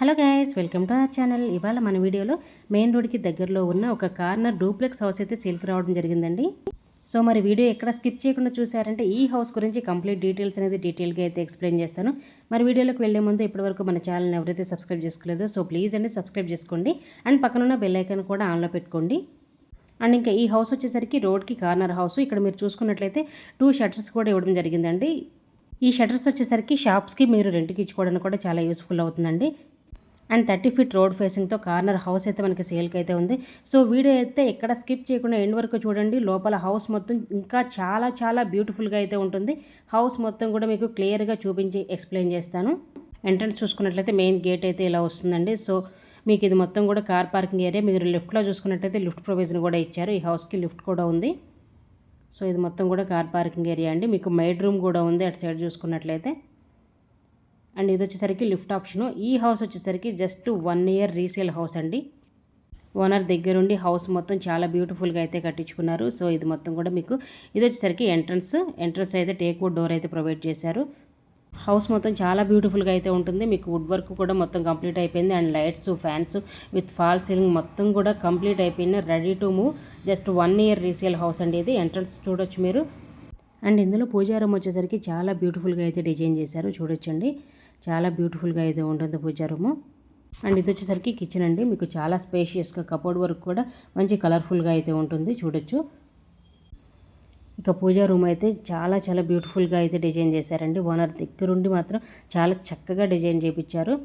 Hello guys, welcome to our channel. ఇవాళ మన వీడియోలో మెయిన్ రోడ్కి దగ్గరలో ఉన్న ఒక కార్నర్ డూప్లెక్స్ హౌస్ అయితే సేల్కి రావడం జరిగిందండి. సో మరి వీడియో ఎక్కడ స్కిప్ చేయకుండా చూసారంటే ఈ హౌస్ గురించి కంప్లీట్ డీటెయిల్స్ అనేది డీటెయిల్గా అయితే ఎక్స్ప్లెయిన్ చేస్తాను. మరి వీడియోలోకి వెళ్లే ముందు ఇప్పటివరకు మన ఛానల్ని ఎవరైతే సబ్స్క్రైబ్ చేసుకోలేదో సో ప్లీజ్ అండి సబ్స్క్రైబ్ చేసుకోండి. అండ్ పక్కనున్న బెల్ ఐకాన్ కూడా ఆన్లో పెట్టుకోండి. అండ్ ఇంకా ఈ హౌస్ వచ్చేసరికి రోడ్కి కార్నర్ హౌస్. ఇక్కడ మీరు చూసుకున్నట్లయితే 2 షట్టర్స్ కూడా ఇవ్వడం జరిగిందండి. ఈ షట్టర్స్ వచ్చేసరికి షాప్స్కి మీరు రెంట్కి ఇచ్చుకోవడానికి కూడా చాలా యూస్ఫుల్ అవుతుందండి. అండ్ 30 ఫీట్ రోడ్ ఫేసింగ్తో కార్నర్ హౌస్ అయితే మనకి సేల్కి అయితే ఉంది. సో వీడియో అయితే ఎక్కడ స్కిప్ చేయకుండా ఎండ్ వరకు చూడండి. లోపల హౌస్ మొత్తం ఇంకా చాలా చాలా బ్యూటిఫుల్గా అయితే ఉంటుంది. హౌస్ మొత్తం కూడా మీకు క్లియర్గా చూపించి ఎక్స్ప్లెయిన్ చేస్తాను. ఎంట్రన్స్ చూసుకున్నట్లయితే మెయిన్ గేట్ అయితే ఇలా వస్తుందండి. సో మీకు ఇది మొత్తం కూడా కార్ పార్కింగ్ ఏరియా. మీరు లెఫ్ట్లో చూసుకున్నట్లయితే లిఫ్ట్ ప్రొవిజన్ కూడా ఇచ్చారు. ఈ హౌస్కి లిఫ్ట్ కూడా ఉంది. సో ఇది మొత్తం కూడా కార్ పార్కింగ్ ఏరియా అండి. మీకు మైడ్ రూమ్ కూడా ఉంది అటు సైడ్ చూసుకున్నట్లయితే. అండ్ ఇది వచ్చేసరికి లిఫ్ట్ ఆప్షను. ఈ హౌస్ వచ్చేసరికి జస్ట్ 1 ఇయర్ రీసేల్ హౌస్ అండి. ఓనర్ దగ్గరుండి హౌస్ మొత్తం చాలా బ్యూటిఫుల్గా అయితే కట్టించుకున్నారు. సో ఇది మొత్తం కూడా మీకు ఇది వచ్చేసరికి ఎంట్రన్స్ అయితే టేక్ వుడ్ డోర్ అయితే ప్రొవైడ్ చేశారు. హౌస్ మొత్తం చాలా బ్యూటిఫుల్గా అయితే ఉంటుంది. మీకు వుడ్ వర్క్ కూడా మొత్తం కంప్లీట్ అయిపోయింది. And lights, fans with fall ceiling మొత్తం కూడా కంప్లీట్ అయిపోయింది. Ready to move. Just 1 year resale house అండి ఇది. ఎంట్రన్స్ చూడొచ్చు మీరు. అండ్ ఇందులో పూజా రూమ్ వచ్చేసరికి చాలా బ్యూటిఫుల్గా అయితే డిజైన్ చేశారు. చూడొచ్చండి, చాలా బ్యూటిఫుల్గా అయితే ఉంటుంది పూజా రూము. అండ్ ఇది వచ్చేసరికి కిచెన్ అండి. మీకు చాలా స్పేషియస్గా కబోర్డ్ వర్క్ కూడా మంచి కలర్ఫుల్గా అయితే ఉంటుంది. చూడొచ్చు. ఇక పూజా రూమ్ అయితే చాలా చాలా బ్యూటిఫుల్గా అయితే డిజైన్ చేశారండి. ఓనర్ దగ్గరుండి మాత్రం చాలా చక్కగా డిజైన్ చేయించారు.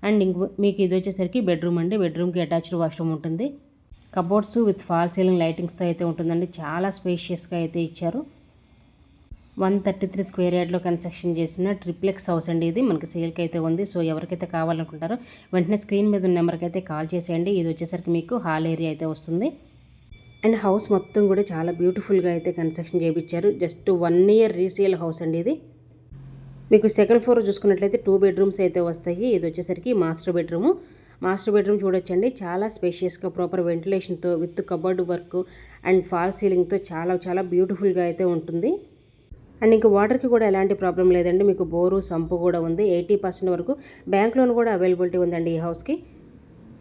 అండ్ మీకు ఇది వచ్చేసరికి బెడ్రూమ్ అండి. బెడ్రూమ్కి అటాచ్డ్ వాష్రూమ్ ఉంటుంది. కబోర్డ్స్ విత్ ఫాల్ సీలింగ్ లైటింగ్స్తో అయితే ఉంటుందండి. చాలా స్పేషియస్గా అయితే ఇచ్చారు. 133 స్క్వేర్ యార్డ్లో కన్స్ట్రక్షన్ చేసిన ట్రిప్లెక్స్ హౌస్ అండి ఇది. మనకి సేల్కి అయితే ఉంది. సో ఎవరికైతే కావాలనుకుంటారో వెంటనే స్క్రీన్ మీద ఉన్న నెంబర్కి అయితే కాల్ చేసేయండి. ఇది వచ్చేసరికి మీకు హాల్ ఏరియా అయితే వస్తుంది. అండ్ హౌస్ మొత్తం కూడా చాలా బ్యూటిఫుల్గా అయితే కన్స్ట్రక్షన్ చేయించారు. జస్ట్ 1 ఇయర్ రీసేల్ హౌస్ అండి ఇది. మీకు సెకండ్ ఫ్లోర్ చూసుకున్నట్లయితే 2 బెడ్రూమ్స్ అయితే వస్తాయి. ఇది వచ్చేసరికి మాస్టర్ బెడ్రూమ్ చూడొచ్చండి. చాలా స్పేషియస్గా ప్రాపర్ వెంటిలేషన్తో with cupboard work and fall సీలింగ్తో చాలా చాలా బ్యూటిఫుల్గా అయితే ఉంటుంది. అండ్ ఇంకా వాటర్కి కూడా ఎలాంటి ప్రాబ్లం లేదండి. మీకు బోరు, సంపు కూడా ఉంది. 80% వరకు బ్యాంక్ లోన్ కూడా అవైలబిలిటీ ఉందండి ఈ హౌస్కి.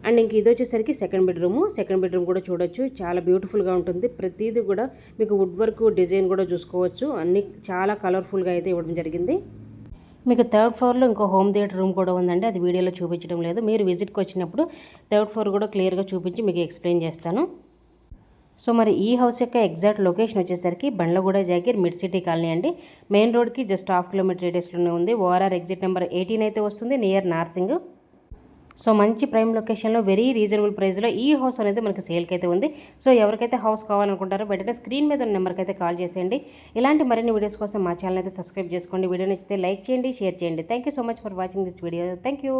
అండ్ ఇంక ఇది వచ్చేసరికి సెకండ్ బెడ్రూమ్ కూడా చూడొచ్చు. చాలా బ్యూటిఫుల్గా ఉంటుంది. ప్రతిదీ కూడా మీకు వుడ్ వర్క్ డిజైన్ కూడా చూసుకోవచ్చు. అన్ని చాలా కలర్ఫుల్గా అయితే ఇవ్వడం జరిగింది. మీకు 3rd ఫ్లోర్లో ఇంకో హోమ్ థియేటర్ రూమ్ కూడా ఉందండి. అది వీడియోలో చూపించడం లేదు. మీరు విజిట్కి వచ్చినప్పుడు 3rd ఫ్లోర్ కూడా క్లియర్గా చూపించి మీకు ఎక్స్ప్లెయిన్ చేస్తాను. సో మరి ఈ హౌస్ యొక్క ఎగ్జాక్ట్ లొకేషన్ వచ్చేసరికి Bandlaguda jagir mid city colony అండి. మెయిన్ రోడ్కి జస్ట్ 1/2 కిలోమీటర్ రేడియస్లోనే ఉంది. ఓఆర్ఆర్ ఎగ్జిట్ నెంబర్ 18 అయితే వస్తుంది, నియర్ నార్సింగ్. సో మంచి ప్రైమ్ లొకేషన్లో వెరీ రీజనబుల్ ప్రైస్లో ఈ హౌస్ అనేది మనకి సేల్కి అయితే ఉంది. సో ఎవరికైతే హౌస్ కావాలనుకుంటారో వెంటనే స్క్రీన్ మీద ఉన్న నెంబర్కి అయితే కాల్ చేసేయండి. ఇలాంటి మరిన్ని వీడియోస్ కోసం మా ఛానల్ అయితే సబ్స్క్రైబ్ చేసుకోండి. వీడియో నచ్చితే లైక్ చేయండి, షేర్ చేయండి. Thank you so much for watching this video. Thank you.